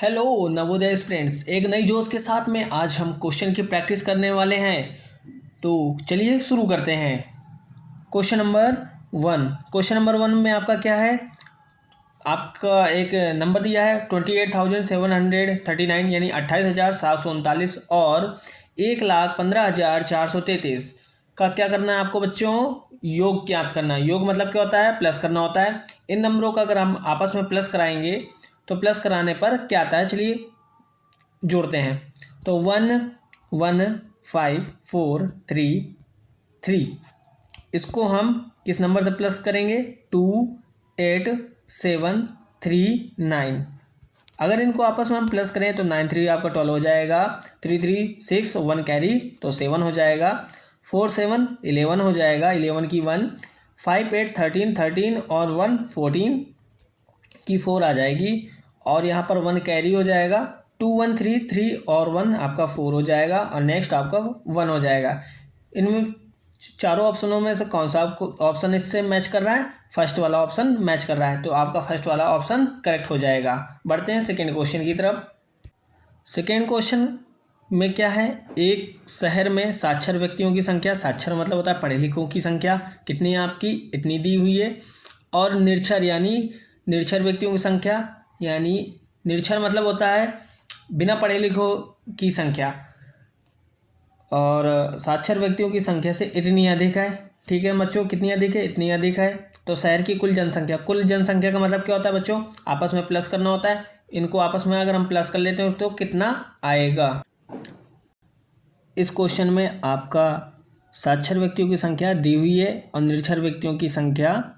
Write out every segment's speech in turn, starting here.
Hello Navodaya friends, एक नई जोश के साथ में आज हम क्वेश्चन की प्रैक्टिस करने वाले हैं। तो चलिए शुरू करते हैं। क्वेश्चन नंबर वन में आपका क्या है? आपका एक नंबर दिया है 28,739 यानी 28,739 और 1,15,433 का क्या करना है आपको बच्चों? योग ज्ञात करना है। योग मतलब क्या होता है? प्लस करना होता है। इन नंबरों का अगर हम आपस में प्लस कराएंगे तो प्लस कराने पर क्या आता है, चलिए जोड़ते हैं। तो 1,1,5,4,3,3 इसको हम किस नंबर से प्लस करेंगे? 2,8,7,3,9। अगर इनको आपस में हम प्लस करें तो 9 3 आपका 12 हो जाएगा, 3 3 6 1 कैरी तो 7 हो जाएगा, 4 7 11 हो जाएगा, 11 की 1, 5 8 13 13 और 1 14 की 4 आ जाएगी और यहाँ पर 1 कैरी हो जाएगा, 2 1 3 3 और 1 आपका 4 हो जाएगा और नेक्स्ट आपका 1 हो जाएगा। इनमें चारों ऑप्शनों में से कौन सा आपको ऑप्शन इससे मैच कर रहा है? फर्स्ट वाला ऑप्शन मैच कर रहा है, तो आपका फर्स्ट वाला ऑप्शन करेक्ट हो जाएगा। बढ़ते हैं सेकेंड क्वेश्चन की तरफ। सेकेंड क्वेश्चन में क्या है? एक शहर में साक्षर व्यक्तियों की संख्या, साक्षर मतलब होता है पढ़े लिखों की संख्या, कितनी है आपकी? इतनी दी हुई है। और निरक्षर यानी निरक्षर व्यक्तियों की संख्या, यानी निरक्षर मतलब होता है बिना पढ़े लिखों की संख्या, और साक्षर व्यक्तियों की संख्या से इतनी अधिक है। ठीक है बच्चों, कितनी अधिक है? इतनी अधिक है। तो शहर की कुल जनसंख्या, कुल जनसंख्या का मतलब क्या होता है बच्चों? आपस में प्लस करना होता है। इनको आपस में अगर हम प्लस कर लेते हैं तो कितना आएगा? इस क्वेश्चन में आपका साक्षर व्यक्तियों की संख्या दी हुई है और निरक्षर व्यक्तियों की संख्या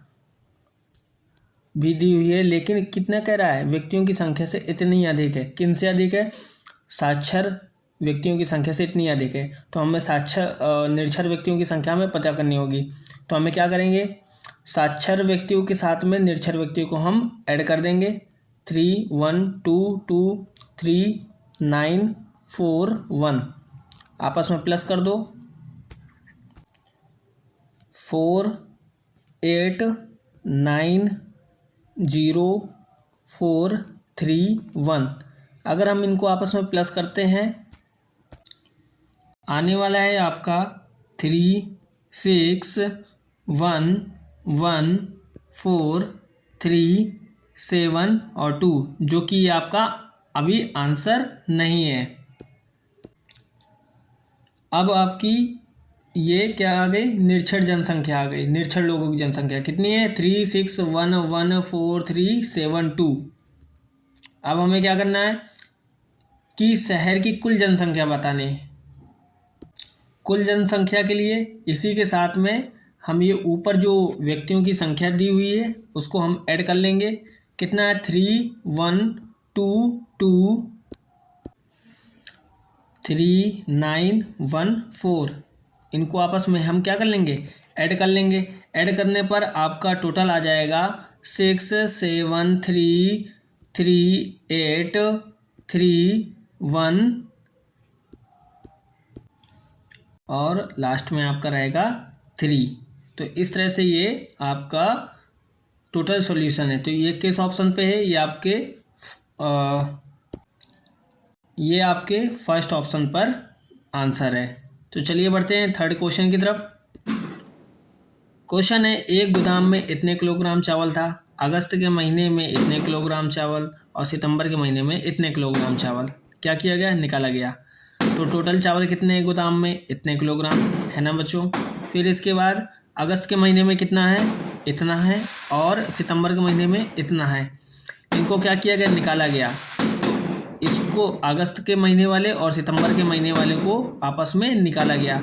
भी दी हुई है, लेकिन कितना कह रहा है? व्यक्तियों की संख्या से इतनी अधिक है। किन से अधिक है? साक्षर व्यक्तियों की संख्या से इतनी अधिक है। तो हमें निरक्षर व्यक्तियों की संख्या हमें पता करनी होगी। तो हमें क्या करेंगे? साक्षर व्यक्तियों के साथ में निरक्षर व्यक्तियों को हम ऐड कर देंगे। 3 1 2 2 3 9 4 1 आपस में प्लस कर दो। 4 8 9 0 4 3 1 अगर हम इनको आपस में प्लस करते हैं, आने वाला है आपका 3 6 1 1 4 3 7 और 2, जो कि आपका अभी आंसर नहीं है। अब आपकी ये क्या आ गई? निरक्षर जनसंख्या आ गई। निरक्षर लोगों की जनसंख्या कितनी है? 3 6 1 1 4 3 7 2। अब हमें क्या करना है कि शहर की कुल जनसंख्या बतानी है। कुल जनसंख्या के लिए इसी के साथ में हम ये ऊपर जो व्यक्तियों की संख्या दी हुई है उसको हम ऐड कर लेंगे। कितना है? 3 1 2 2 3 9 1 4। इनको आपस में हम क्या कर लेंगे? ऐड कर लेंगे। ऐड करने पर आपका टोटल आ जाएगा 6 7 3 3 8 3 1 और लास्ट में आपका रहेगा 3। तो इस तरह से ये आपका टोटल सॉल्यूशन है। तो ये किस ऑप्शन पे है? ये आपके फर्स्ट ऑप्शन पर आंसर है। तो चलिए बढ़ते हैं थर्ड क्वेश्चन की तरफ। क्वेश्चन है, एक गोदाम में इतने किलोग्राम चावल था। अगस्त के महीने में इतने किलोग्राम चावल और सितंबर के महीने में इतने किलोग्राम चावल क्या किया गया? निकाला गया। तो टोटल चावल कितने हैं गोदाम में? इतने किलोग्राम है ना बच्चों। फिर इसके बाद अगस्त के महीने में कितना है? इतना है। और सितंबर के महीने में इतना है। इनको क्या किया गया? निकाला गया। तो इसको अगस्त के महीने वाले और सितंबर के महीने वाले को आपस में निकाला गया।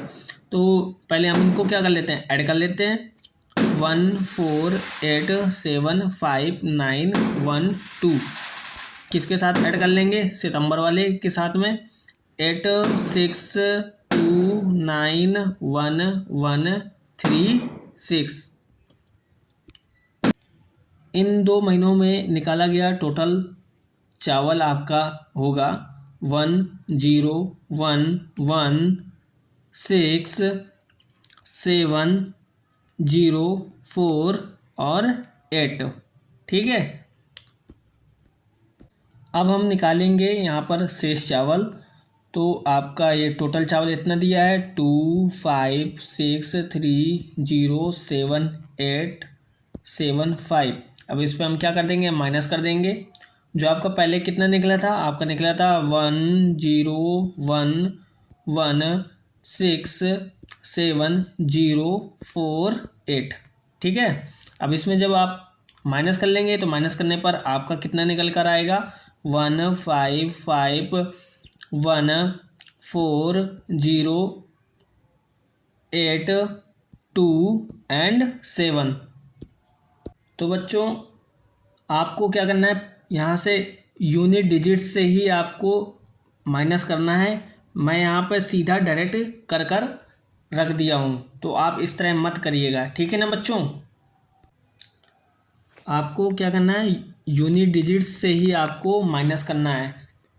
तो पहले हम इनको क्या कर लेते हैं? ऐड कर लेते हैं। 1 4 8 7 5 9 1 2 किसके साथ ऐड कर लेंगे? सितंबर वाले के साथ में। 8 6 2 9 1 1 3 6 इन 2 महीनों में निकाला गया टोटल चावल आपका होगा 1 0 1 1 6 7 0 4 और 8। ठीक है। अब हम निकालेंगे यहाँ पर शेष चावल। तो आपका ये टोटल चावल इतना दिया है 2563077875। अब इस पर हम क्या कर देंगे, माइनस कर देंगे। जो आपका पहले कितना निकला था, आपका निकला था 101167048। ठीक है। अब इसमें जब आप माइनस कर लेंगे तो माइनस करने पर आपका कितना निकल कर आएगा, 155140827। तो बच्चों आपको क्या करना है, यहाँ से यूनिट डिजिट से ही आपको माइनस करना है। मैं यहाँ पर सीधा डायरेक्ट कर रख दिया हूँ, तो आप इस तरह मत करिएगा, ठीक है ना बच्चों। आपको क्या करना है, यूनिट डिजिट से ही आपको माइनस करना है।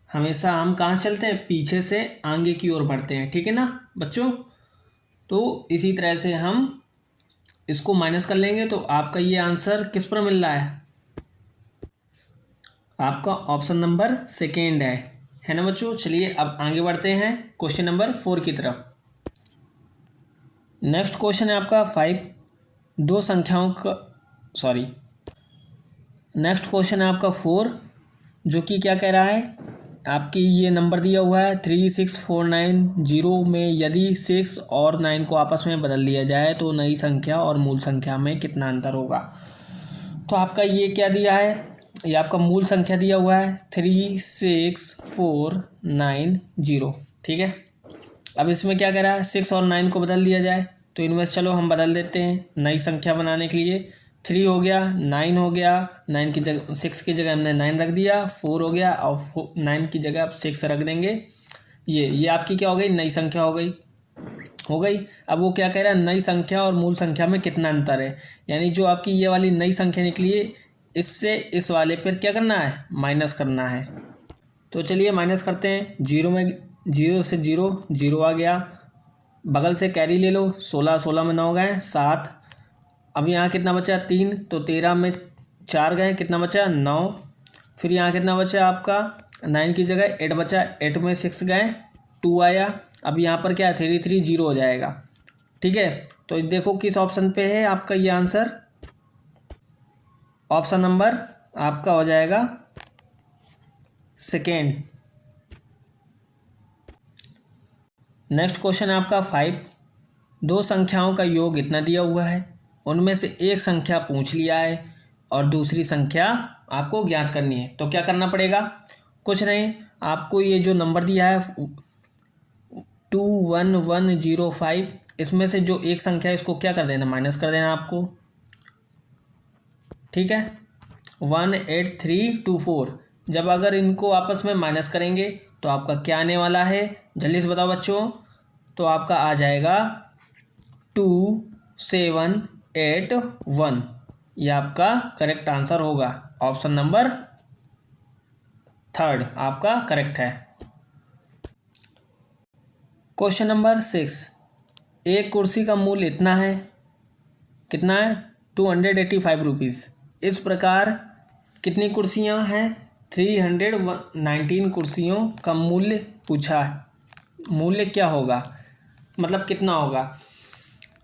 हमेशा हम कहाँ चलते हैं, पीछे से आगे की ओर बढ़ते हैं, ठीक है ना बच्चों। तो इसी तरह से हम इसको माइनस कर लेंगे। तो आपका ये आंसर किस पर मिल रहा है, आपका ऑप्शन नंबर सेकेंड है ना बच्चों। चलिए अब आगे बढ़ते हैं क्वेश्चन नंबर 4 की तरफ। नेक्स्ट क्वेश्चन है आपका 5 दो संख्याओं का नेक्स्ट क्वेश्चन है आपका 4, जो कि क्या कह रहा है, आपकी ये नंबर दिया हुआ है 36490 में यदि 6 और 9 को आपस में बदल दिया जाए तो नई संख्या और मूल संख्या में कितना अंतर होगा। तो आपका ये क्या दिया है, ये आपका मूल संख्या दिया हुआ है 36490। ठीक है। अब इसमें क्या कह रहा है, 6 और 9 को बदल दिया जाए। तो इनमें चलो हम बदल देते हैं नई संख्या बनाने के लिए। 3 हो गया, 9 हो गया, 9 की जगह 6 की जगह हमने 9 रख दिया, 4 हो गया और 9 की जगह आप 6 रख देंगे। ये आपकी क्या हो गई, नई संख्या हो गई। अब वो क्या कह रहा है, नई संख्या और मूल संख्या में कितना अंतर है। यानी जो आपकी ये वाली नई संख्या निकली है, इससे इस वाले पर क्या करना है, माइनस करना है। तो चलिए माइनस करते हैं। 0 से 0 आ गया, बगल से कैरी ले लो, 16 में 9 गए 7। अब यहाँ कितना बचा, 3, तो 13 में 4 गए, कितना बचा 9। फिर यहाँ कितना बचा आपका, 9 की जगह 8 बचा, 8 में 6 गए 2 आया। अब यहाँ पर क्या है, 3 0 हो जाएगा। ठीक है। तो देखो किस ऑप्शन पे है आपका ये आंसर, ऑप्शन नंबर आपका हो जाएगा सेकेंड। नेक्स्ट क्वेश्चन है आपका 5 दो संख्याओं का योग इतना दिया हुआ है, उनमें से एक संख्या पूछ लिया है और दूसरी संख्या आपको ज्ञात करनी है। तो क्या करना पड़ेगा, कुछ नहीं, आपको ये जो नंबर दिया है 21105, इसमें से जो एक संख्या है इसको क्या कर देना, माइनस कर देना आपको। ठीक है। 18324 जब अगर इनको आपस में माइनस करेंगे तो आपका क्या आने वाला है, जल्दी से बताओ बच्चों। तो आपका आ जाएगा 2781। ये आपका करेक्ट आंसर होगा, ऑप्शन नंबर 3 आपका करेक्ट है। क्वेश्चन नंबर 6 एक कुर्सी का मूल्य इतना है, कितना है 285 रुपीज़। इस प्रकार कितनी कुर्सियां हैं, 319 कुर्सियों का मूल्य पूछा है। मूल्य क्या होगा, मतलब कितना होगा।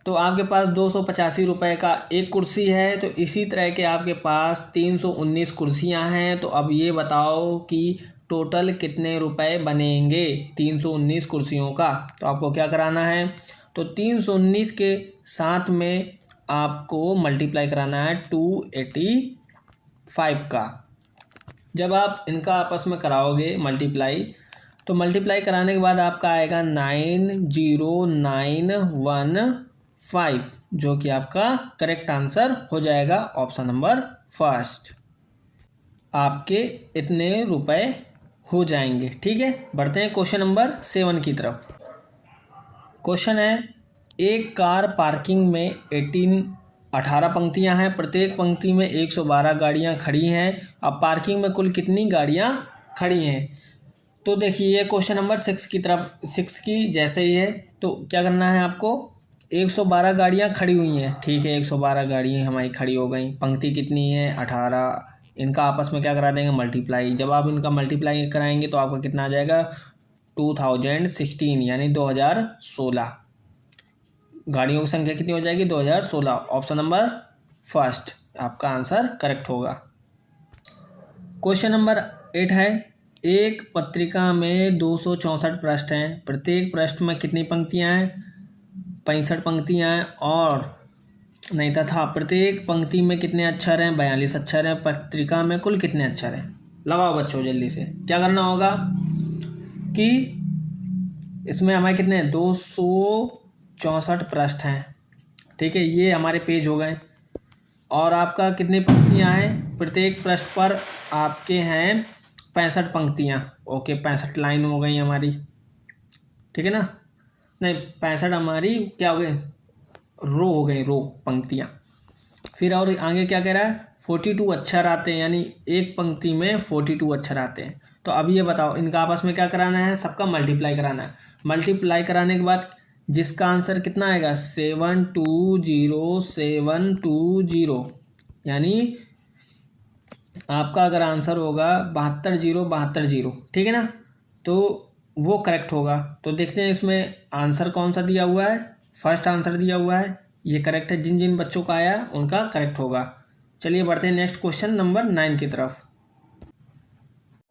तो आपके पास 285 रुपये का एक कुर्सी है, तो इसी तरह के आपके पास 319 कुर्सियां हैं। तो अब ये बताओ कि टोटल कितने रुपए बनेंगे 319 कुर्सियों का। तो आपको क्या कराना है, तो 319 के साथ में आपको मल्टीप्लाई कराना है 285 का। जब आप इनका आपस में कराओगे मल्टीप्लाई, तो मल्टीप्लाई कराने के बाद आपका आएगा 90915, जो कि आपका करेक्ट आंसर हो जाएगा, ऑप्शन नंबर 1। आपके इतने रुपए हो जाएंगे। ठीक है। बढ़ते हैं क्वेश्चन नंबर 7 की तरफ। क्वेश्चन है, एक कार पार्किंग में 18 पंक्तियां हैं, प्रत्येक पंक्ति में 112 गाड़ियां खड़ी हैं। अब पार्किंग में कुल कितनी गाड़ियां खड़ी हैं। तो देखिए ये क्वेश्चन नंबर 6 की तरफ 6 की जैसे ही है। तो क्या करना है आपको, 112 गाड़ियां खड़ी हुई हैं। ठीक है, 112 गाड़ियां हमारी खड़ी हो गई। पंक्ति कितनी है, 18, इनका आपस में क्या करा देंगे, मल्टीप्लाई। जब आप इनका मल्टीप्लाई कराएंगे तो आपका कितना आ जाएगा, 2016 यानी 2016। गाड़ियों की संख्या कितनी हो जाएगी, 2016। ऑप्शन नंबर फर्स्ट आपका आंसर करेक्ट होगा। क्वेश्चन नंबर 8 है, एक पत्रिका में 264 पृष्ठ हैं, प्रत्येक पृष्ठ में कितनी पंक्तियां हैं, 65 पंक्तियां हैं, और नहीं तथा प्रत्येक पंक्ति में कितने अक्षर हैं, 42 अक्षर हैं। पत्रिका में कुल कितने अक्षर हैं। लगाओ बच्चों जल्दी से। क्या करना होगा कि इसमें हमारे कितने 264 पृष्ठ हैं, ठीक है, ये हमारे पेज हो गए। और आपका कितनी पंक्तियां हैं, प्रत्येक पृष्ठ पर आपके हैं 65 पंक्तियां। ओके, 65 लाइन हो गई हमारी, ठीक है ना। नहीं, 65 हमारी क्या हो गई, रो हो गई, रो, पंक्तियां। फिर और आगे क्या कह रहा है, 42 अक्षर आते हैं, यानी एक पंक्ति में 42 अक्षर आते हैं। तो अब ये बताओ इनका आपस में क्या कराना है, सबका मल्टीप्लाई कराना है। मल्टीप्लाई कराने के बाद जिसका आंसर कितना आएगा, 720 यानी आपका अगर आंसर होगा 72 ठीक है ना, तो वो करेक्ट होगा। तो देखते हैं इसमें आंसर कौन सा दिया हुआ है, फर्स्ट आंसर दिया हुआ है, ये करेक्ट है। जिन जिन बच्चों का आया उनका करेक्ट होगा। चलिए बढ़ते हैं नेक्स्ट क्वेश्चन नंबर 9 की तरफ।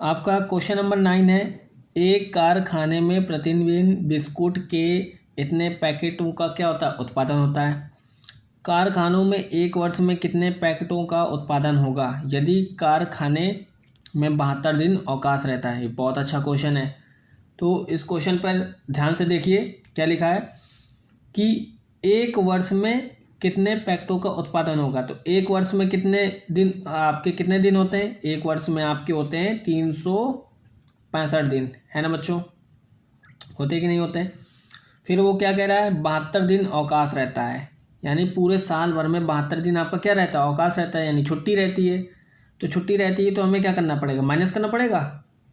आपका क्वेश्चन नंबर 9 है, एक कारखाने में प्रतिदिन बिस्कुट के इतने पैकेटों का क्या होता है, उत्पादन होता है। कारखानों में एक वर्ष में कितने पैकेटों का उत्पादन होगा यदि कारखाने में 72 दिन अवकाश रहता है। ये बहुत अच्छा क्वेश्चन है। तो इस क्वेश्चन पर ध्यान से देखिए क्या लिखा है कि एक वर्ष में कितने पैकेटों का उत्पादन होगा। तो एक वर्ष में कितने दिन, आपके कितने दिन होते हैं, एक वर्ष में आपके होते हैं 365 दिन, है ना बच्चों, होते कि नहीं होते हैं। फिर वो क्या कह रहा है, 72 दिन अवकाश रहता है, यानी पूरे साल भर में 72 दिन आपका क्या रहता है, अवकाश रहता है, यानी छुट्टी रहती है। तो छुट्टी रहती है तो हमें क्या करना पड़ेगा, माइनस करना पड़ेगा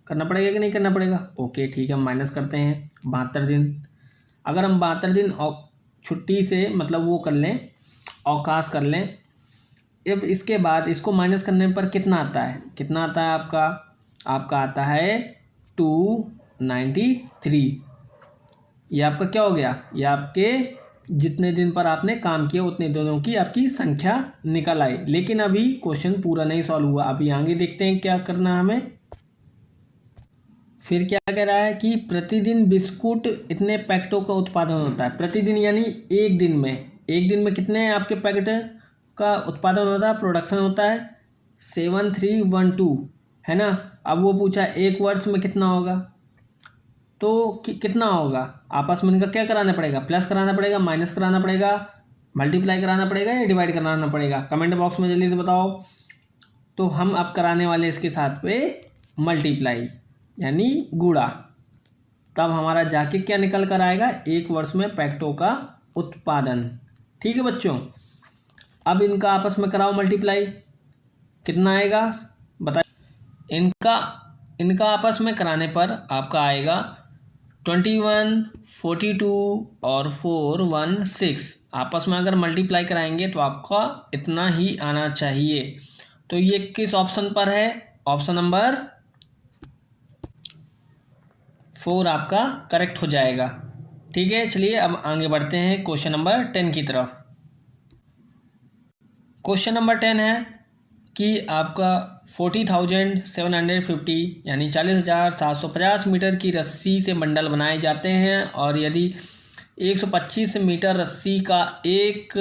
कि नहीं करना पड़ेगा। ओके ठीक है, हम माइनस करते हैं 72 दिन। अगर हम 72 दिन छुट्टी से मतलब वो कर लें, अवकाश कर लें, अब इसके बाद इसको माइनस करने पर कितना आता है, कितना आता है आपका आता है 293। ये आपका क्या हो गया, ये आपके जितने दिन पर आपने काम किया उतने दिनों की आपकी संख्या निकल आई। लेकिन अभी क्वेश्चन पूरा नहीं सॉल्व हुआ, अभी आगे देखते हैं क्या करना हमें। फिर क्या कह रहा है कि प्रतिदिन बिस्कुट इतने पैकेटों का उत्पादन होता है। प्रतिदिन यानी एक दिन में कितने आपके पैकेट का उत्पादन होता है, प्रोडक्शन होता है 7312, है ना। अब वो पूछा एक वर्ष में कितना होगा, तो कितना होगा, आपस में इनका क्या कराना पड़ेगा, प्लस कराना पड़ेगा, माइनस कराना पड़ेगा, मल्टीप्लाई कराना पड़ेगा या डिवाइड कराना पड़ेगा, कमेंट बॉक्स में जल्दी से बताओ। तो हम अब कराने वाले इसके साथ पे मल्टीप्लाई यानी गुणा, तब हमारा जाके क्या निकल कर आएगा, एक वर्ष में पैकेटों का उत्पादन। ठीक है बच्चों, अब इनका आपस में कराओ मल्टीप्लाई, कितना आएगा बताइए। इनका आपस में कराने पर आपका आएगा 21, 42 और 416। आपस में अगर मल्टीप्लाई कराएंगे तो आपका इतना ही आना चाहिए। तो ये किस ऑप्शन पर है, ऑप्शन नंबर 4 आपका करेक्ट हो जाएगा। ठीक है, चलिए अब आगे बढ़ते हैं क्वेश्चन नंबर 10 की तरफ। क्वेश्चन नंबर 10 है कि आपका 40,750 यानी 40,750 मीटर की रस्सी से बंडल बनाए जाते हैं, और यदि 125 मीटर रस्सी का एक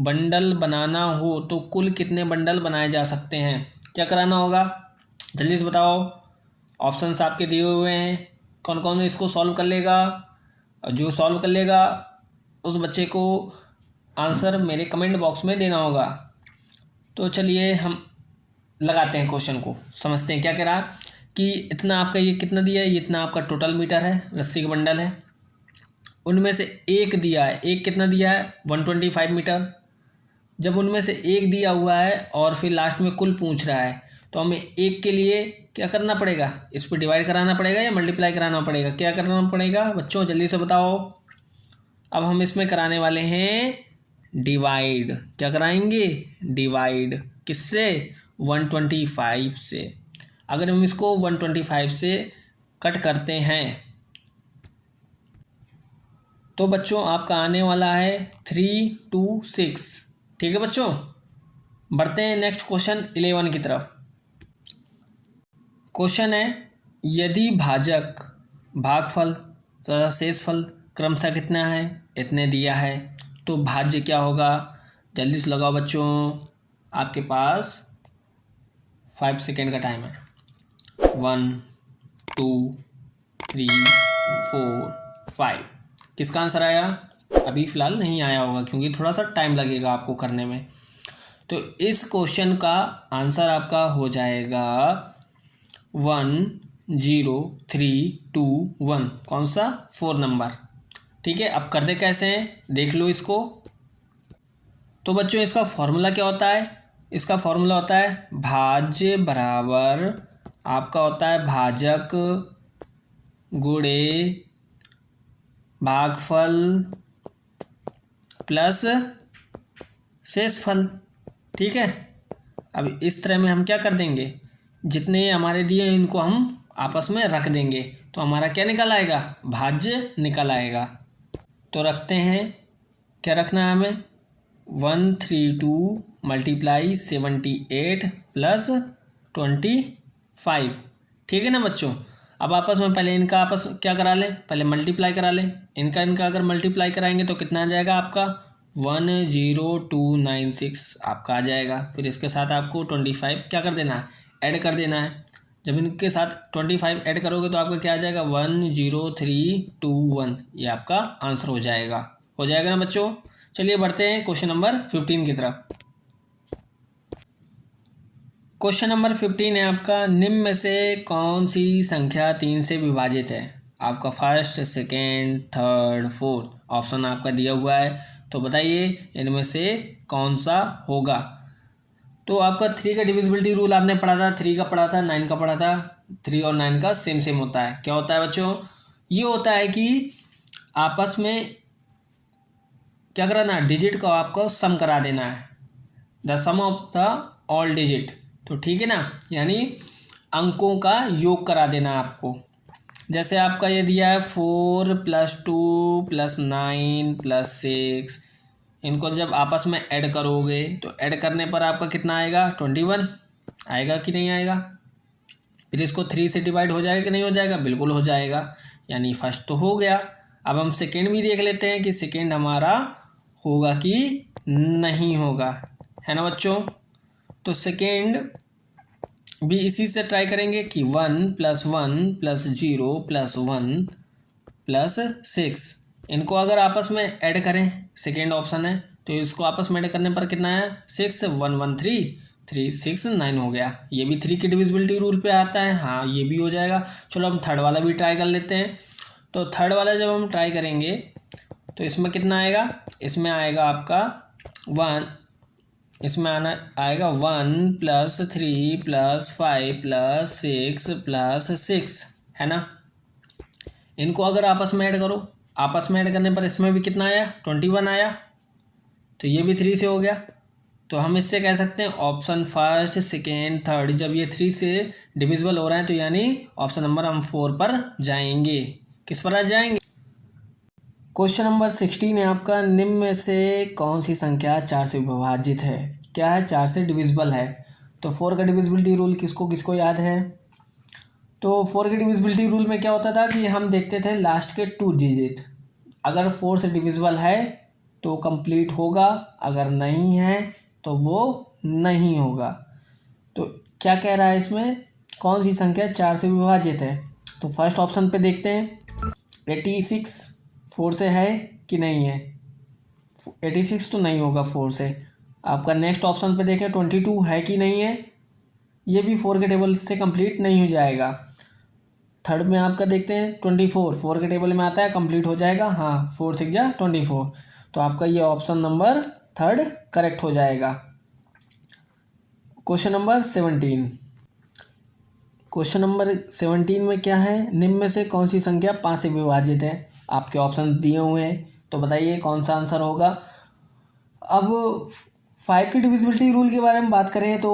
बंडल बनाना हो तो कुल कितने बंडल बनाए जा सकते हैं। क्या कराना होगा जल्दी से बताओ, ऑप्शंस आपके दिए हुए हैं, कौन कौन इसको सॉल्व कर लेगा, और जो सॉल्व कर लेगा उस बच्चे को आंसर मेरे कमेंट बॉक्स में देना होगा। तो चलिए हम लगाते हैं क्वेश्चन को, समझते हैं क्या कह रहा कि इतना आपका ये कितना दिया है, ये इतना आपका टोटल मीटर है, रस्सी का बंडल है, उनमें से एक दिया है, एक कितना दिया है 125 मीटर। जब उनमें से एक दिया हुआ है और फिर लास्ट में कुल पूछ रहा है, तो हमें एक के लिए क्या करना पड़ेगा, इस पर डिवाइड कराना पड़ेगा या मल्टीप्लाई कराना पड़ेगा, क्या करना पड़ेगा बच्चों जल्दी से बताओ। अब हम इसमें कराने वाले हैं डिवाइड, क्या कराएंगे डिवाइड, किससे 125 से। अगर हम इसको 125 से कट करते हैं तो बच्चों आपका आने वाला है 326। ठीक है बच्चों, बढ़ते हैं नेक्स्ट क्वेश्चन 11 की तरफ। क्वेश्चन है, यदि भाजक, भागफल तथा शेषफल क्रमशः कितना है, इतने दिया है, तो भाज्य क्या होगा। जल्दी से लगाओ बच्चों, आपके पास 5 सेकेंड का टाइम है। 1 2 3 4 5। किसका आंसर आया? अभी फ़िलहाल नहीं आया होगा क्योंकि थोड़ा सा टाइम लगेगा आपको करने में। तो इस क्वेश्चन का आंसर आपका हो जाएगा 10321। कौन सा? 4 नंबर। ठीक है, अब करते कैसे हैं देख लो इसको। तो बच्चों इसका फॉर्मूला क्या होता है? इसका फॉर्मूला होता है भाज्य बराबर आपका होता है भाजक गुणे भागफल प्लस शेषफल। ठीक है, अब इस तरह में हम क्या कर देंगे, जितने हमारे दिए इनको हम आपस में रख देंगे तो हमारा क्या निकल आएगा? भाज्य निकल आएगा। तो रखते हैं, क्या रखना है हमें? 132 मल्टीप्लाई 78 प्लस 25। ठीक है ना बच्चों। अब आपस में पहले इनका आपस क्या करा लें, पहले मल्टीप्लाई करा लें। इनका अगर मल्टीप्लाई कराएंगे तो कितना आ जाएगा आपका? 10296 आपका आ जाएगा। फिर इसके साथ आपको 25 क्या कर देना है? ऐड कर देना है। जब इनके साथ 25 ऐड करोगे तो आपका क्या आ जाएगा? 10321। ये आपका आंसर हो जाएगा। हो जाएगा ना बच्चों। चलिए बढ़ते हैं क्वेश्चन नंबर 15 की तरफ। क्वेश्चन नंबर 15 है आपका, निम्न में से कौन सी संख्या 3 से विभाजित है? आपका first, second, third, fourth option आपका दिया हुआ है। तो बताइए इनमें से कौन सा होगा। तो आपका 3 का डिविजिबिलिटी रूल आपने पढ़ा था, 3 का पढ़ा था, 9 का पढ़ा था। 3 और 9 का सेम होता है। क्या होता है बच्चों? ये होता है कि आपस में क्या कराना, डिजिट का आपको सम करा देना है, the sum of the all digit. तो ठीक है ना, यानी अंकों का योग करा देना आपको। जैसे आपका ये दिया है 4 + 2 + 9 + 6, इनको जब आपस में ऐड करोगे तो ऐड करने पर आपका कितना आएगा? 21 आएगा कि नहीं आएगा। फिर इसको 3 से डिवाइड हो जाएगा कि नहीं हो जाएगा? बिल्कुल हो जाएगा। यानी फर्स्ट तो हो गया। अब हम सेकेंड भी देख लेते हैं कि सेकेंड हमारा होगा कि नहीं होगा, है ना बच्चों। तो सेकेंड भी इसी से ट्राई करेंगे कि 1 + 1 + 0 + 1 + 6, इनको अगर आपस में ऐड करें, सेकेंड ऑप्शन है, तो इसको आपस में ऐड करने पर कितना है? 6 1 1 3 3 6 9 हो गया। ये भी 3 की डिविजिबिलिटी रूल पे आता है। हाँ, ये भी हो जाएगा। चलो हम थर्ड वाला भी ट्राई कर लेते हैं। तो थर्ड वाला जब हम ट्राई करेंगे तो इसमें कितना आएगा? इसमें आएगा आपका 1, इसमें आएगा 1 + 3 + 5 + 6 + 6, है ना। इनको अगर आपस में ऐड करो, आपस में ऐड करने पर इसमें भी कितना आया? 21 आया। तो ये भी 3 से हो गया। तो हम इससे कह सकते हैं ऑप्शन फर्स्ट, सेकेंड, थर्ड जब ये 3 से डिविजिबल हो रहे हैं तो यानी ऑप्शन नंबर हम 4 पर जाएंगे। किस पर आ जाएंगे? क्वेश्चन नंबर 16 है आपका, निम्न में से कौन सी संख्या 4 से विभाजित है? क्या है? 4 से डिविजिबल है। तो 4 का डिविजिबिलिटी रूल किसको किसको याद है? तो 4 के डिविजिबिलिटी रूल में क्या होता था कि हम देखते थे लास्ट के 2 डिजिट, अगर 4 से डिविजिबल है तो कंप्लीट होगा, अगर नहीं है तो वो नहीं होगा। तो क्या कह रहा है इसमें, कौन सी संख्या 4 से विभाजित है? तो फर्स्ट ऑप्शन पे देखते हैं, 86 4 से है कि नहीं है? 86 तो नहीं होगा 4 से। आपका नेक्स्ट ऑप्शन पे देखें, 22 है कि नहीं है? ये भी 4 के टेबल से कंप्लीट नहीं हो जाएगा। थर्ड में आपका देखते हैं 24, 4 के टेबल में आता है, कंप्लीट हो जाएगा। हाँ, 4 6 जा 24। तो आपका ये ऑप्शन नंबर थर्ड करेक्ट हो जाएगा। Question number 17। क्वेश्चन नंबर 17 में क्या है, निम्न में से कौन सी संख्या 5 से विभाजित है? आपके ऑप्शन दिए हुए हैं, तो बताइए कौन सा आंसर होगा। अब 5 की डिविजिबिलिटी रूल के बारे में बात करें तो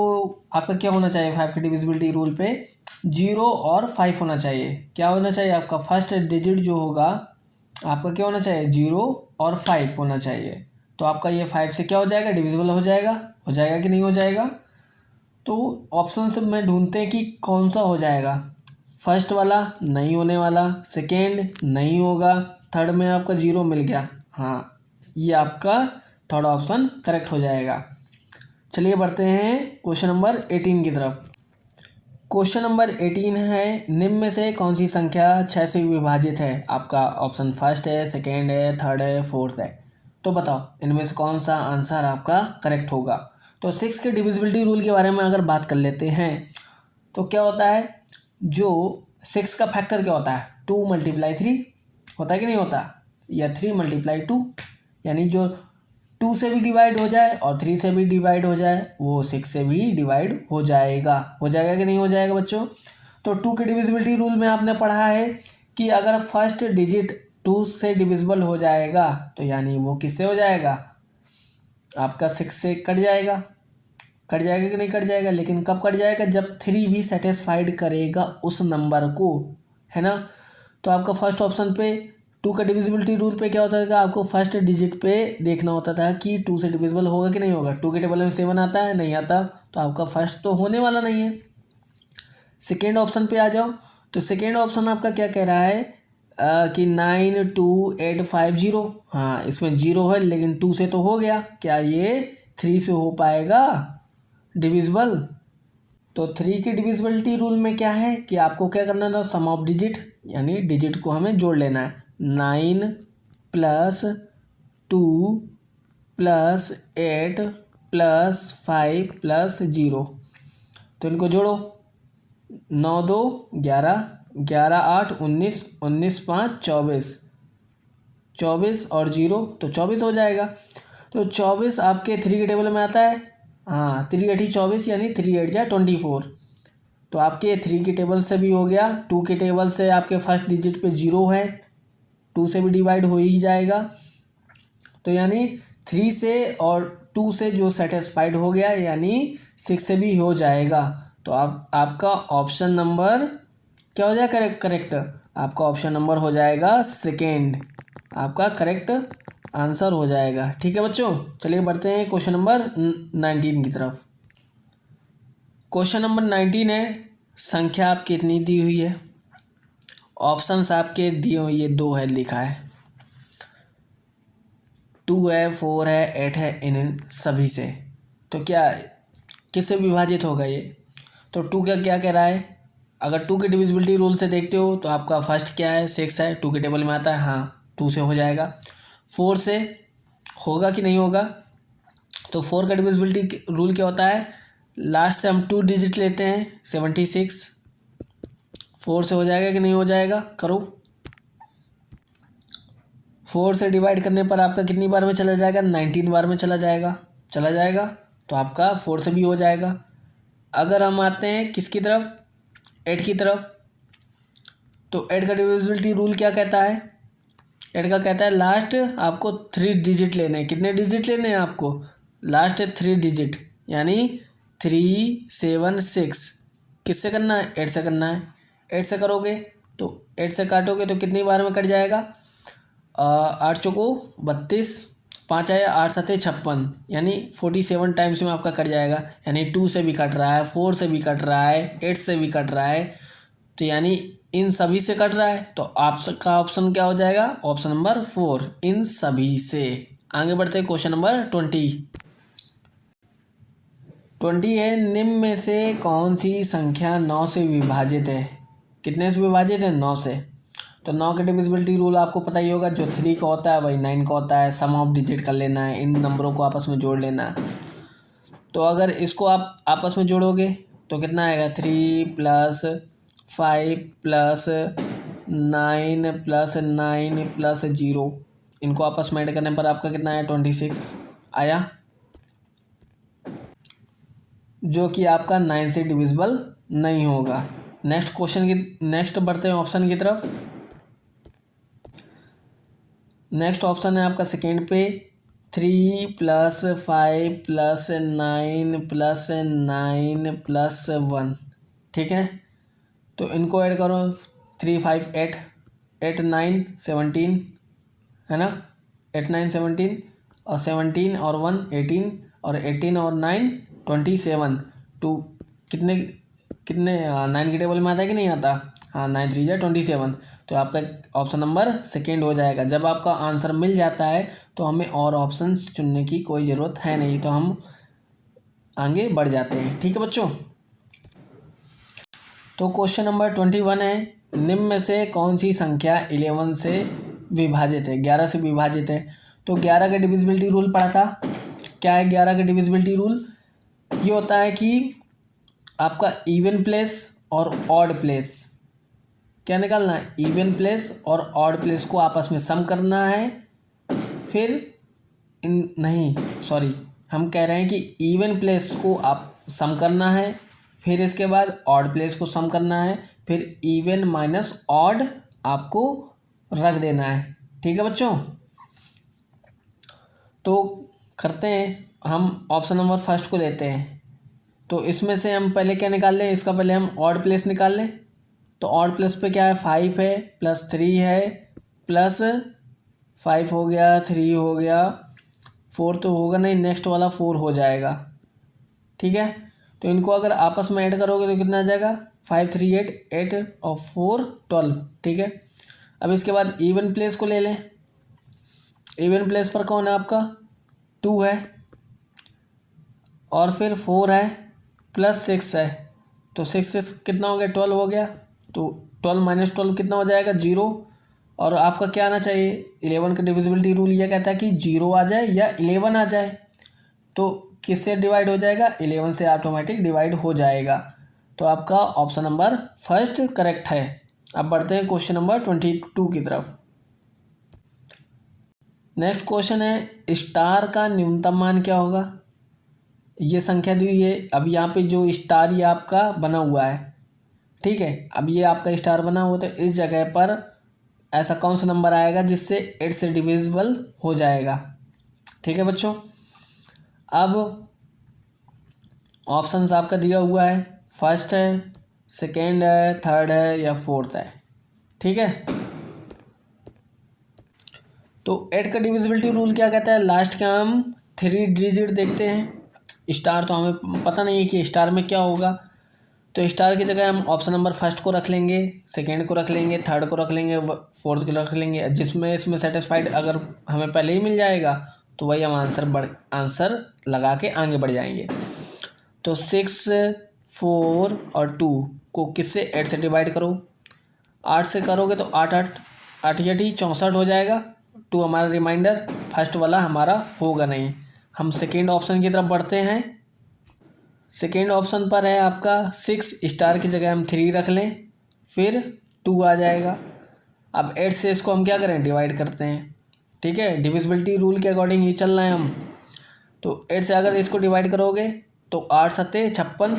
आपका क्या होना चाहिए 5 की डिविजिबिलिटी रूल पे 0 और 5 होना चाहिए। क्या होना चाहिए आपका फर्स्ट डिजिट जो होगा आपका क्या होना चाहिए 0 और 5 होना चाहिए। तो आपका ये 5 से क्या हो जाएगा डिविजिबल हो जाएगा कि नहीं हो जाएगा। तो ऑप्शन से में ढूंढते हैं कि कौन सा हो जाएगा। फर्स्ट वाला नहीं होने वाला, सेकेंड नहीं होगा, थर्ड में आपका 0 मिल गया, हाँ ये आपका थर्ड ऑप्शन करेक्ट हो जाएगा। चलिए बढ़ते हैं क्वेश्चन नंबर 18 की तरफ। क्वेश्चन नंबर 18 है निम्न में से कौन सी संख्या 6 से विभाजित है। आपका ऑप्शन फर्स्ट है, सेकेंड है, थर्ड है, फोर्थ है। तो बताओ इनमें से कौन सा आंसर आपका करेक्ट होगा। तो 6 के डिविजिबिलिटी रूल के बारे में अगर बात कर लेते हैं तो क्या होता है, जो 6 का फैक्टर क्या होता है 2 × 3 होता है कि नहीं होता, या 3 × 2, यानी जो 2 से भी डिवाइड हो जाए और 3 से भी डिवाइड हो जाए वो 6 से भी डिवाइड हो जाएगा कि नहीं हो जाएगा बच्चों। तो 2 के डिविजिबिलिटी रूल में आपने पढ़ा है कि अगर फर्स्ट डिजिट 2 से डिविजिबल हो जाएगा तो यानी वो किससे हो जाएगा, आपका 6 से कट जाएगा कि नहीं कट जाएगा। लेकिन कब कट जाएगा, जब 3 भी सेटिस्फाइड करेगा उस नंबर को, है ना। तो आपका फर्स्ट ऑप्शन पे 2 का डिविजिबिलिटी रूल पे क्या होता था, आपको फर्स्ट डिजिट पे देखना होता था कि 2 से डिविजिबल होगा कि नहीं होगा। 2 के टेबल में 7 आता है, नहीं आता, तो आपका फर्स्ट तो होने वाला नहीं है। सेकेंड ऑप्शन पे आ जाओ, तो सेकेंड ऑप्शन आपका क्या कह रहा है कि 92850, हाँ इसमें 0 है लेकिन 2 से तो हो गया, क्या ये 3 से हो पाएगा डिविजिबल। तो 3 की डिविजिबिलिटी रूल में क्या है कि आपको क्या करना था, सम ऑफ डिजिट, यानी डिजिट को हमें जोड़ लेना है। 9 + 2 + 8 + 5 + 0, तो इनको जोड़ो। 9 2 11, 11 8 19, 19 5 24, 24 और 0 तो 24 हो जाएगा। तो 24 आपके 3 के टेबल में आता है, हाँ 3 8 24, यानी 3 8 जा 24। तो आपके 3 के टेबल से भी हो गया, 2 के टेबल से आपके फर्स्ट डिजिट पे 0 है, 2 से भी डिवाइड हो ही जाएगा। तो यानी 3 से और 2 से जो सेटिस्फाइड हो गया, यानी 6 से भी हो जाएगा। तो आपका ऑप्शन नंबर क्या हो जाएगा करेक्ट, आपका ऑप्शन नंबर हो जाएगा सेकेंड, आपका करेक्ट आंसर हो जाएगा। ठीक है बच्चों, चलिए बढ़ते हैं क्वेश्चन नंबर 19 की तरफ। क्वेश्चन नंबर 19 है संख्या आपकी इतनी दी हुई है, ऑप्शंस आपके दिए हुए ये 2 है लिखा है, 2 है, 4 है, 8 है, इन सभी से तो क्या किससे विभाजित होगा ये। तो 2 का क्या कह रहा है, अगर 2 के डिविजिबिलिटी रूल से देखते हो तो आपका फर्स्ट क्या है 6 है, 2 के टेबल में आता है, हाँ 2 से हो जाएगा। 4 से होगा कि नहीं होगा, तो 4 का डिविजिबिलिटी रूल क्या होता है, लास्ट से हम 2 डिजिट लेते हैं 76, 4 से हो जाएगा कि नहीं हो जाएगा, करो। 4 से डिवाइड करने पर आपका कितनी बार में चला जाएगा, 19 बार में चला जाएगा, तो आपका 4 से भी हो जाएगा। अगर हम आते हैं किसकी तरफ, 8 की तरफ, तो 8 का डिविजिबिलिटी रूल क्या कहता है, 8 का कहता है लास्ट आपको 3 डिजिट लेने हैं। कितने डिजिट लेने हैं आपको, लास्ट 3 डिजिट, यानी 3 7 6, किससे करना है 8 से करना है। 8 से करोगे तो 8 से काटोगे तो कितनी बार में कट जाएगा, 8 चौको 32, 5 आया 8 7 56, यानी 47 टाइम्स में आपका कट जाएगा। यानी 2 से भी कट रहा है, 4 से भी कट रहा है, 8 से भी कट रहा है, तो यानी इन सभी से कट रहा है। तो आपका ऑप्शन क्या हो जाएगा, ऑप्शन नंबर 4 इन सभी से। आगे बढ़ते हैं क्वेश्चन नंबर 20 है निम्न में से कौन सी संख्या 9 से विभाजित है। कितने से विभाजित है, 9 से। तो 9 के डिविजिबिलिटी रूल आपको पता ही होगा, जो 3 का होता है वही 9 का होता है, सम ऑफ डिजिट कर लेना है, इन नंबरों को आपस में जोड़ लेना है। तो अगर इसको आप आपस में जोड़ोगे तो कितना आएगा, 3 + 5 + 9 + 9 + 0, इनको आपस में ऐड करने पर आपका कितना आया, 26 आया, जो कि आपका 9 से डिविजिबल नहीं होगा। नेक्स्ट बढ़ते हैं ऑप्शन की तरफ। नेक्स्ट ऑप्शन है आपका सेकेंड पे 3+5+9+9+1, ठीक है। तो इनको ऐड करो, 3 5 8, 8 9 17, है ना। 8 9 17 और 17 और 1 18 और 18 और 9 27, टू कितने कितने 9 के टेबल में आता है कि नहीं आता। हाँ, 9 3 जा 27। तो आपका ऑप्शन नंबर सेकेंड हो जाएगा। जब आपका आंसर मिल जाता है तो हमें और ऑप्शन चुनने की कोई ज़रूरत है नहीं, तो हम आगे बढ़ जाते हैं, ठीक है बच्चों। तो क्वेश्चन नंबर 21 है, निम्न में से कौन सी संख्या 11 से विभाजित है, 11 से विभाजित है। तो 11 का डिविजिबिलिटी रूल पढ़ा था। क्या है 11 का डिविजिबिलिटी रूल? ये होता है कि आपका इवन प्लेस और ऑड प्लेस, क्या निकालना है, इवन प्लेस और ऑड प्लेस को आपस में सम करना है। फिर नहीं, सॉरी, हम कह रहे हैं कि इवन प्लेस को आप सम करना है, फिर इसके बाद ऑड प्लेस को सम करना है, फिर इवन माइनस ऑड आपको रख देना है, ठीक है बच्चों। तो करते हैं, हम ऑप्शन नंबर फर्स्ट को लेते हैं। तो इसमें से हम पहले क्या निकाल लें, इसका पहले हम ऑड प्लेस निकाल लें। तो ऑड प्लेस पे क्या है, 5 है प्लस 3 है प्लस 5 हो गया, 3 हो गया, 4 तो होगा नहीं, नेक्स्ट वाला 4 हो जाएगा, ठीक है। तो इनको अगर आपस में ऐड करोगे तो कितना आ जाएगा, 5 3 8, 8 और 4 12, ठीक है। अब इसके बाद इवन प्लेस को ले लें। इवन प्लेस पर कौन है आपका, 2 है और फिर 4 है प्लस 6 है। तो 6 से कितना हो गया, 12 हो गया। तो 12 माइनस 12 कितना हो जाएगा, 0। और आपका क्या आना चाहिए, 11 का डिविजिबिलिटी रूल ये कहता है कि 0 आ जाए या 11 आ जाए। तो किससे डिवाइड हो जाएगा, 11 से ऑटोमेटिक डिवाइड हो जाएगा। तो आपका ऑप्शन नंबर फर्स्ट करेक्ट है। अब बढ़ते हैं क्वेश्चन नंबर 22 की तरफ। नेक्स्ट क्वेश्चन है, स्टार का न्यूनतम मान क्या होगा। ये संख्या दी हुई है, अब यहाँ पे जो स्टार ये आपका बना हुआ है, ठीक है। अब ये आपका स्टार बना हुआ, तो इस जगह पर ऐसा कौन सा नंबर आएगा जिससे 8 से डिविजिबल हो जाएगा, ठीक है बच्चों। अब ऑप्शंस आपका दिया हुआ है, फर्स्ट है, सेकेंड है, थर्ड है या फोर्थ है, ठीक है। तो 8 का डिविजिबिलिटी रूल क्या कहता है, लास्ट का हम 3 डिजिट देखते हैं। स्टार तो हमें पता नहीं है कि स्टार में क्या होगा, तो स्टार की जगह हम ऑप्शन नंबर फर्स्ट को रख लेंगे, सेकेंड को रख लेंगे, थर्ड को रख लेंगे, फोर्थ को रख लेंगे। जिसमें इसमें सेटिस्फाइड अगर हमें पहले ही मिल जाएगा तो वही हम आंसर लगा के आगे बढ़ जाएंगे। तो 6 4 और 2 को किससे 8 से डिवाइड करो, 8 से करोगे तो 8 8 8 8 64 हो जाएगा। 2 हमारा रिमाइंडर, फर्स्ट वाला हमारा होगा नहीं। हम सेकेंड ऑप्शन की तरफ बढ़ते हैं। सेकेंड ऑप्शन पर है आपका 6, स्टार की जगह हम 3 रख लें, फिर 2 आ जाएगा। अब 8 से इसको हम क्या करें, डिवाइड करते हैं, ठीक है। डिविजिबिलिटी रूल के अकॉर्डिंग ही चल रहे हैं हम। तो 8 से अगर इसको डिवाइड करोगे तो 8 सत्ते 56,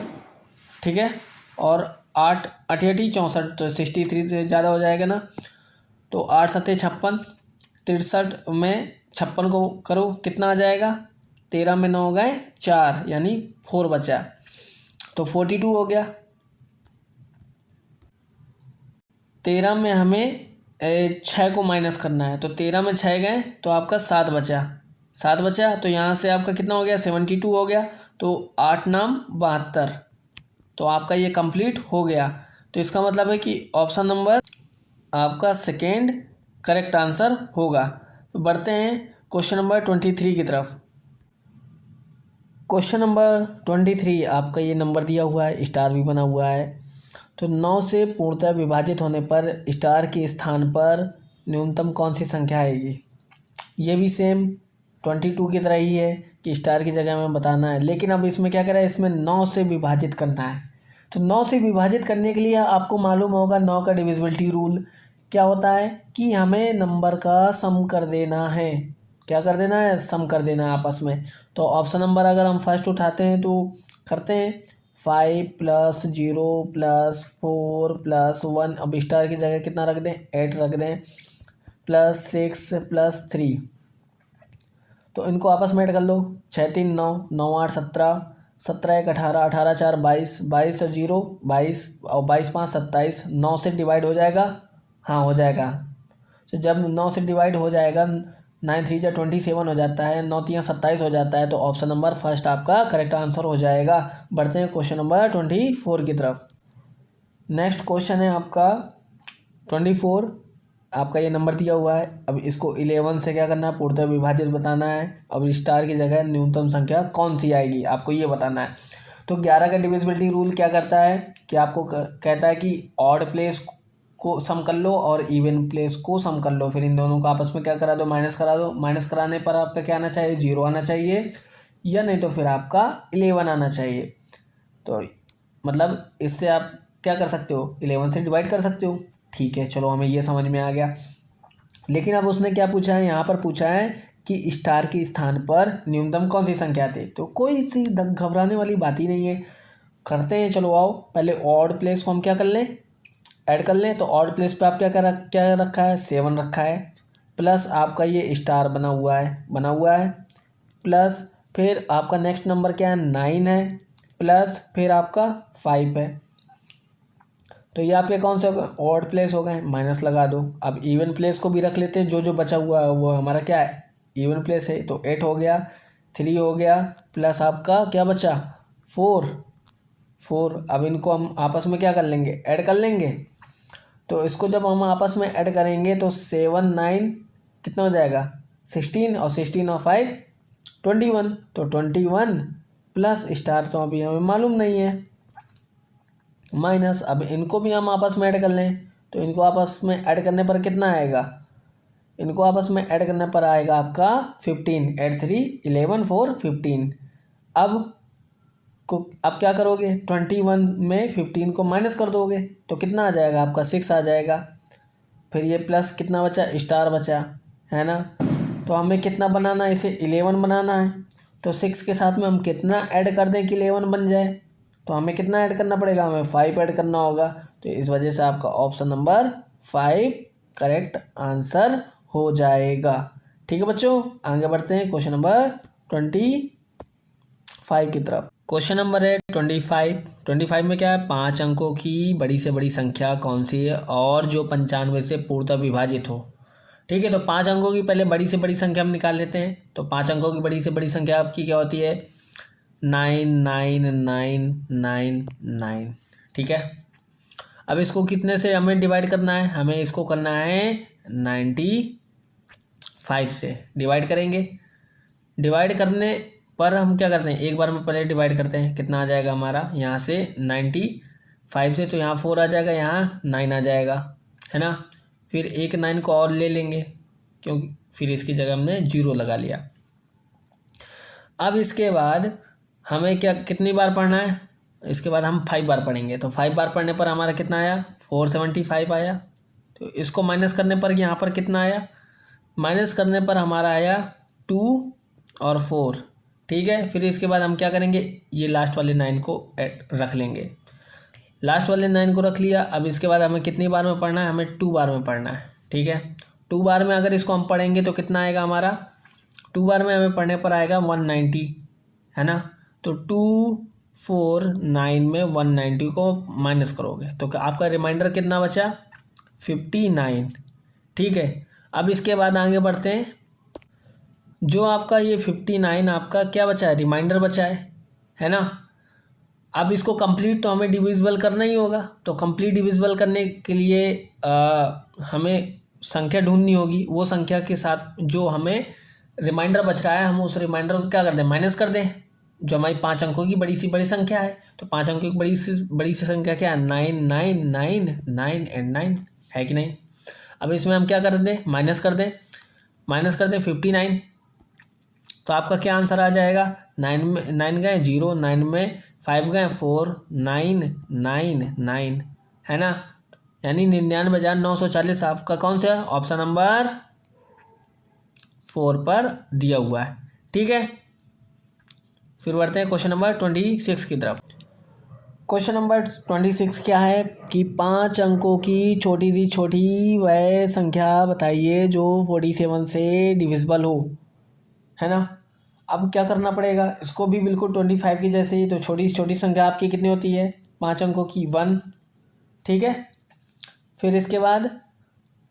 ठीक है। और 8 8 64, तो 63 से ज़्यादा हो जाएगा ना। तो 8 सत्ते 56, 63 में 56 को करो कितना आ जाएगा, 13 में 9 गए 4, यानी 4 बचा, तो 42 हो गया। 13 में हमें 6 को माइनस करना है, तो 13 में 6 गए तो आपका 7 बचा, 7 बचा। तो यहाँ से आपका कितना हो गया, 72 हो गया। तो 8 नाम 72, तो आपका ये कंप्लीट हो गया। तो इसका मतलब है कि ऑप्शन नंबर आपका सेकेंड करेक्ट आंसर होगा। तो बढ़ते हैं क्वेश्चन नंबर 23 की तरफ। क्वेश्चन नंबर 23 आपका ये नंबर दिया हुआ है, स्टार भी बना हुआ है। तो 9 से पूर्णतः विभाजित होने पर स्टार के स्थान पर न्यूनतम कौन सी संख्या आएगी। ये भी सेम 22 की तरह ही है कि स्टार की जगह में बताना है, लेकिन अब इसमें क्या करा है, इसमें 9 से विभाजित करना है। तो 9 से विभाजित करने के लिए आपको मालूम होगा 9 का डिविजिबिलिटी रूल क्या होता है कि हमें नंबर का सम कर देना है। क्या कर देना है, सम कर देना है आपस में। तो ऑप्शन नंबर अगर हम फर्स्ट उठाते हैं तो करते हैं 5 + 0 + 4 + 1, अब स्टार की जगह कितना रख दें, 8 रख दें, +6 + 3। तो इनको आपस में ऐड कर लो। 6 3 9, 9 8 17, 17 1 18, 18 4 22, 22 और 0 22 और 22 5 27, 9 से डिवाइड हो जाएगा। हाँ हो जाएगा। तो जब 9 से डिवाइड हो जाएगा 9 3 जा 27 हो जाता है, 9 3 27 हो जाता है। तो ऑप्शन नंबर फर्स्ट आपका करेक्ट आंसर हो जाएगा। बढ़ते हैं क्वेश्चन नंबर 24 की तरफ। नेक्स्ट क्वेश्चन है आपका 24। आपका ये नंबर दिया हुआ है। अब इसको 11 से क्या करना है, पूर्णतः विभाजित बताना है। अब स्टार की जगह न्यूनतम संख्या कौन सी आएगी आपको ये बताना है। तो 11 का डिविजिबिलिटी रूल क्या करता है कि आपको कहता है कि ऑड प्लेस को सम कर लो और इवन प्लेस को सम कर लो। फिर इन दोनों को आपस में क्या करा दो, माइनस करा दो। माइनस कराने पर आपका क्या आना चाहिए, 0 आना चाहिए, या नहीं तो फिर आपका 11 आना चाहिए। तो मतलब इससे आप क्या कर सकते हो, 11 से डिवाइड कर सकते हो। ठीक है, चलो हमें ये समझ में आ गया। लेकिन अब उसने क्या पूछा है, यहाँ पर पूछा है कि स्टार के स्थान पर न्यूनतम कौन सी संख्या थी। तो कोई सी घबराने वाली बात ही नहीं है, करते हैं। चलो आओ, पहले ऑड प्लेस को हम क्या कर लें, ऐड कर लें। तो ऑड प्लेस पे आप क्या रखा है, 7 रखा है, प्लस आपका ये स्टार बना हुआ है, प्लस फिर आपका नेक्स्ट नंबर क्या है, 9 है, प्लस फिर आपका 5 है। तो ये आपके कौन से हो गए, ऑड प्लेस हो गए, माइनस लगा दो। अब इवन प्लेस को भी रख लेते हैं, जो जो बचा हुआ है वो हमारा क्या है, इवन प्लेस है। तो 8 हो गया, 3 हो गया, प्लस आपका क्या बचा, 4। अब इनको हम आपस में क्या कर लेंगे, ऐड कर लेंगे। तो इसको जब हम आपस में ऐड करेंगे तो 7 9 कितना हो जाएगा, 16, और 16 और 5 21। तो 21 प्लस स्टार तो अभी हमें मालूम नहीं है, माइनस। अब इनको भी हम आपस में ऐड कर लें। तो इनको आपस में ऐड करने पर कितना आएगा, इनको आपस में ऐड करने पर आएगा आपका 15, 8 3 11 4 15। अब क्या करोगे, 21 में 15 को माइनस कर दोगे तो कितना आ जाएगा आपका, 6 आ जाएगा। फिर ये प्लस कितना बचा, स्टार बचा, है ना। तो हमें कितना बनाना है, इसे 11 बनाना है। तो 6 के साथ में हम कितना ऐड कर दें कि 11 बन जाए। तो हमें कितना ऐड करना पड़ेगा, हमें 5 ऐड करना होगा। तो इस वजह से आपका ऑप्शन नंबर 5 करेक्ट आंसर हो जाएगा। ठीक है बच्चों, आगे बढ़ते हैं क्वेश्चन नंबर 25 की तरफ। क्वेश्चन नंबर है 25 में क्या है, 5 अंकों की बड़ी से बड़ी संख्या कौन सी है और जो 95 से पूर्णतः विभाजित हो। ठीक है, तो 5 अंकों की पहले बड़ी से बड़ी संख्या हम निकाल लेते हैं। तो 5 अंकों की बड़ी से बड़ी संख्या आपकी क्या होती है, 9 9 9 9 9। ठीक है, अब इसको कितने से हमें डिवाइड करना है, हमें इसको करना है 95 से डिवाइड करेंगे। डिवाइड करने पर हम क्या करते हैं, एक बार में पहले डिवाइड करते हैं, कितना आ जाएगा हमारा, यहाँ से 95 से तो यहाँ 4 आ जाएगा, यहाँ 9 आ जाएगा, है ना। फिर एक 9 को और ले लेंगे, क्योंकि फिर इसकी जगह हमने 0 लगा लिया। अब इसके बाद हमें क्या कितनी बार पढ़ना है, इसके बाद हम 5 बार पढ़ेंगे। तो 5 बार पढ़ने पर हमारा कितना आया, 475 आया। तो इसको माइनस करने पर यहाँ पर कितना आया, माइनस करने पर हमारा आया 2 और 4। ठीक है, फिर इसके बाद हम क्या करेंगे, ये लास्ट वाले 9 को रख लेंगे, लास्ट वाले 9 को रख लिया। अब इसके बाद हमें कितनी बार में पढ़ना है, हमें 2 बार में पढ़ना है। ठीक है, 2 बार में अगर इसको हम पढ़ेंगे तो कितना आएगा हमारा, 2 बार में हमें पढ़ने पर आएगा 190, है ना। तो 2 4 9 में 190 को माइनस करोगे तो आपका रिमाइंडर कितना बचा, 59। ठीक है, अब इसके बाद आगे बढ़ते हैं। जो आपका ये 59 आपका क्या बचा है, रिमाइंडर बचा है ना। अब इसको कंप्लीट तो हमें डिविजिबल करना ही होगा। तो कंप्लीट डिविजिबल करने के लिए हमें संख्या ढूंढनी होगी। वो संख्या के साथ जो हमें रिमाइंडर बच रहा है, हम उस रिमाइंडर को क्या कर दें, माइनस कर दें। जो हमारी 5 अंकों की बड़ी सी बड़ी संख्या है, तो 5 अंकों की बड़ी सी संख्या क्या है, 9 9 9 9 एंड 9, है कि नहीं। अब इसमें हम क्या कर दें, माइनस कर दें 59। तो आपका क्या आंसर आ जाएगा, 9 में 9 गए 0, 9 में 5 गए 4, 9 9 9, है ना। यानी 99,940 आपका कौन सा है, ऑप्शन नंबर 4 पर दिया हुआ है। ठीक है, फिर बढ़ते हैं क्वेश्चन नंबर 26 की तरफ। क्वेश्चन नंबर 26 क्या है कि 5 अंकों की छोटी सी छोटी वह संख्या बताइए जो 47 से डिविजिबल हो, है ना। अब क्या करना पड़ेगा, इसको भी बिल्कुल 25 की जैसे ही, तो छोटी छोटी संख्या आपकी कितनी होती है 5 अंकों की 1, ठीक है। फिर इसके बाद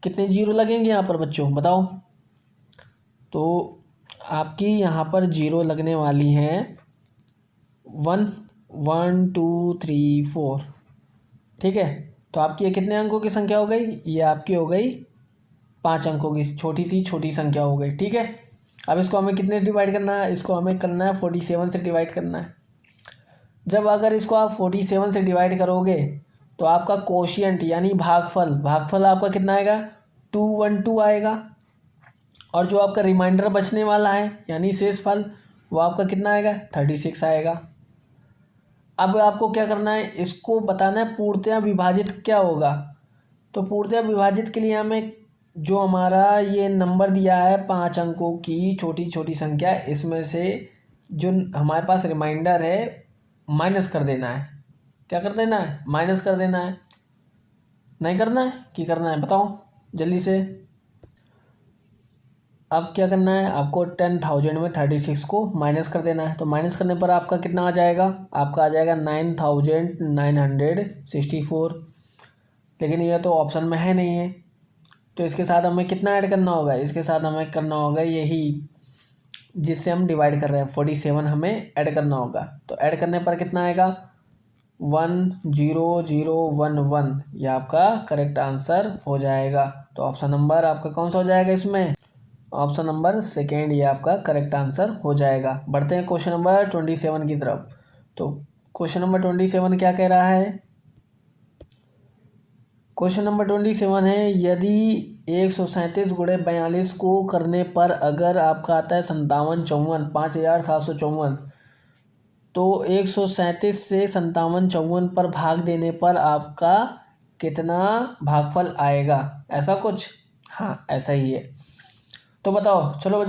कितने जीरो लगेंगे यहाँ पर बच्चों बताओ। तो आपकी यहाँ पर जीरो लगने वाली हैं 1 1 2 3 4, ठीक है। तो आपकी ये कितने अंकों की संख्या हो गई, ये आपकी हो गई 5 अंकों की छोटी संख्या हो गई, ठीक है। अब इसको हमें कितने डिवाइड करना है, इसको हमें करना है 47 से डिवाइड करना है। जब अगर इसको आप 47 से डिवाइड करोगे तो आपका कोशिएंट यानी भागफल आपका कितना आएगा 212 आएगा। और जो आपका रिमाइंडर बचने वाला है यानी शेष फल वो आपका कितना आएगा 36 आएगा। अब आपको क्या करना है, इसको बताना है पूर्णतया विभाजित क्या होगा। तो पूर्णतया विभाजित के लिए हमें जो हमारा ये नंबर दिया है 5 अंकों की छोटी छोटी संख्या, इसमें से जो हमारे पास रिमाइंडर है माइनस कर देना है। क्या कर देना है, माइनस कर देना है। नहीं करना है कि करना है बताओ जल्दी से। अब क्या करना है, आपको 10,000 में 36 को माइनस कर देना है। तो माइनस करने पर आपका कितना आ जाएगा, आपका आ जाएगा 9,964। लेकिन ये तो ऑप्शन में है नहीं है, तो इसके साथ हमें कितना ऐड करना होगा, इसके साथ हमें करना होगा यही जिससे हम डिवाइड कर रहे हैं 47 हमें ऐड करना होगा। तो ऐड करने पर कितना आएगा 10011, ये आपका करेक्ट आंसर हो जाएगा। तो ऑप्शन नंबर आपका कौन सा हो जाएगा इसमें, ऑप्शन नंबर सेकेंड ये आपका करेक्ट आंसर हो जाएगा। बढ़ते हैं क्वेश्चन नंबर 27 की तरफ। तो क्वेश्चन नंबर 27 क्या कह रहा है, क्वेश्चन नंबर 27 है यदि 137 गुणे 42 को करने पर अगर आपका आता है 5754 तो 137 से 5754 पर भाग देने पर आपका कितना भागफल आएगा, ऐसा कुछ। हाँ ऐसा ही है। तो बताओ चलो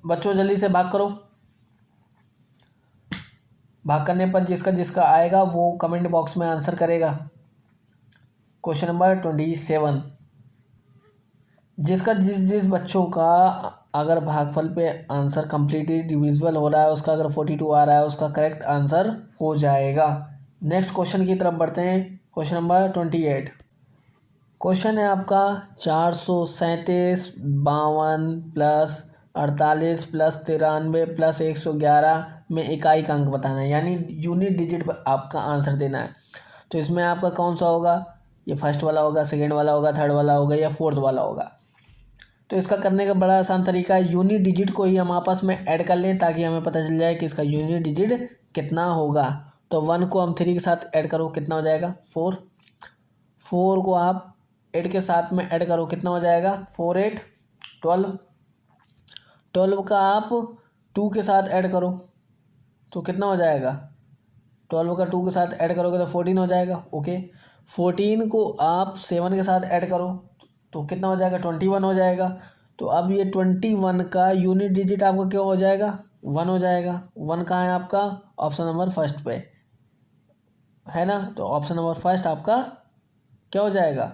बच्चों जल्दी से भाग करो। भाग करने पर जिसका जिसका आएगा वो कमेंट बॉक्स में आंसर करेगा। क्वेश्चन नंबर 27, जिसका जिस बच्चों का अगर भागफल पे आंसर कंप्लीटली डिविजिबल हो रहा है, उसका अगर 42 आ रहा है, उसका करेक्ट आंसर हो जाएगा। नेक्स्ट क्वेश्चन की तरफ बढ़ते हैं। क्वेश्चन नंबर 28, क्वेश्चन है आपका 437 52 प्लस 48 प्लस 93 प्लस 111 में इकाई का अंक बताना है, यानी यूनिट डिजिट आपका आंसर देना है। तो इसमें आपका कौन सा होगा, ये फर्स्ट वाला होगा, सेकेंड वाला होगा, थर्ड वाला होगा या फोर्थ वाला होगा। तो इसका करने का बड़ा आसान तरीका है, यूनिट डिजिट को ही हम आपस में ऐड कर लें ताकि हमें पता चल जाए कि इसका यूनिट डिजिट कितना होगा। तो 1 को हम 3 के साथ ऐड करो कितना हो जाएगा 4, 4 को आप 8 के साथ में ऐड करो कितना हो जाएगा 4 8 12, 12 का आप 2 के साथ ऐड करो तो कितना हो जाएगा, 12 का 2 के साथ ऐड करोगे तो 14 हो जाएगा। ओके, 14 को आप 7 के साथ ऐड करो तो कितना हो जाएगा 21 हो जाएगा। तो अब ये 21 का यूनिट डिजिट आपका क्या हो जाएगा 1 हो जाएगा। 1 कहाँ है आपका, ऑप्शन नंबर फर्स्ट पे है ना। तो ऑप्शन नंबर फर्स्ट आपका क्या हो जाएगा,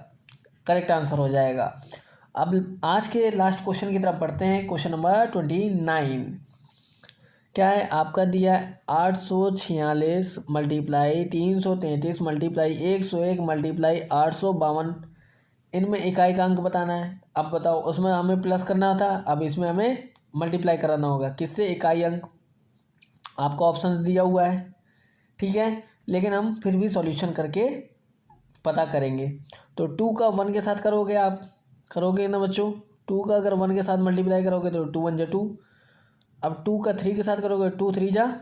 करेक्ट आंसर हो जाएगा। अब आज के लास्ट क्वेश्चन की तरफ बढ़ते हैं। क्वेश्चन नंबर 29 क्या है, आपका दिया 846 मल्टीप्लाई 333 मल्टीप्लाई 101 मल्टीप्लाई 852, इनमें इकाई का अंक बताना है। अब बताओ उसमें हमें प्लस करना था, अब इसमें हमें मल्टीप्लाई कराना होगा किससे, इकाई अंक। आपको ऑप्शन दिया हुआ है ठीक है, लेकिन हम फिर भी सॉल्यूशन करके पता करेंगे। तो 2 का 1 के साथ करोगे, आप करोगे ना बच्चों, 2 का अगर 1 के साथ मल्टीप्लाई करोगे तो 2 1 जा 2। अब 2 का 3 के साथ करोगे 2 3 जा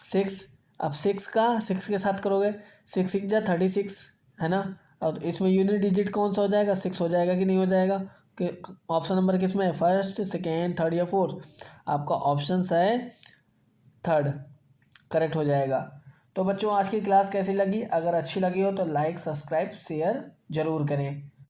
6। अब 6 का 6 के साथ करोगे 6 6 जा 36 है ना। और इसमें यूनिट डिजिट कौन सा हो जाएगा 6 हो जाएगा कि नहीं हो जाएगा, कि ऑप्शन नंबर किस में है, फर्स्ट सेकेंड थर्ड या फोर्थ। आपका ऑप्शन है थर्ड, करेक्ट हो जाएगा। तो बच्चों आज की क्लास कैसी लगी, अगर अच्छी लगी हो तो लाइक सब्सक्राइब शेयर ज़रूर करें।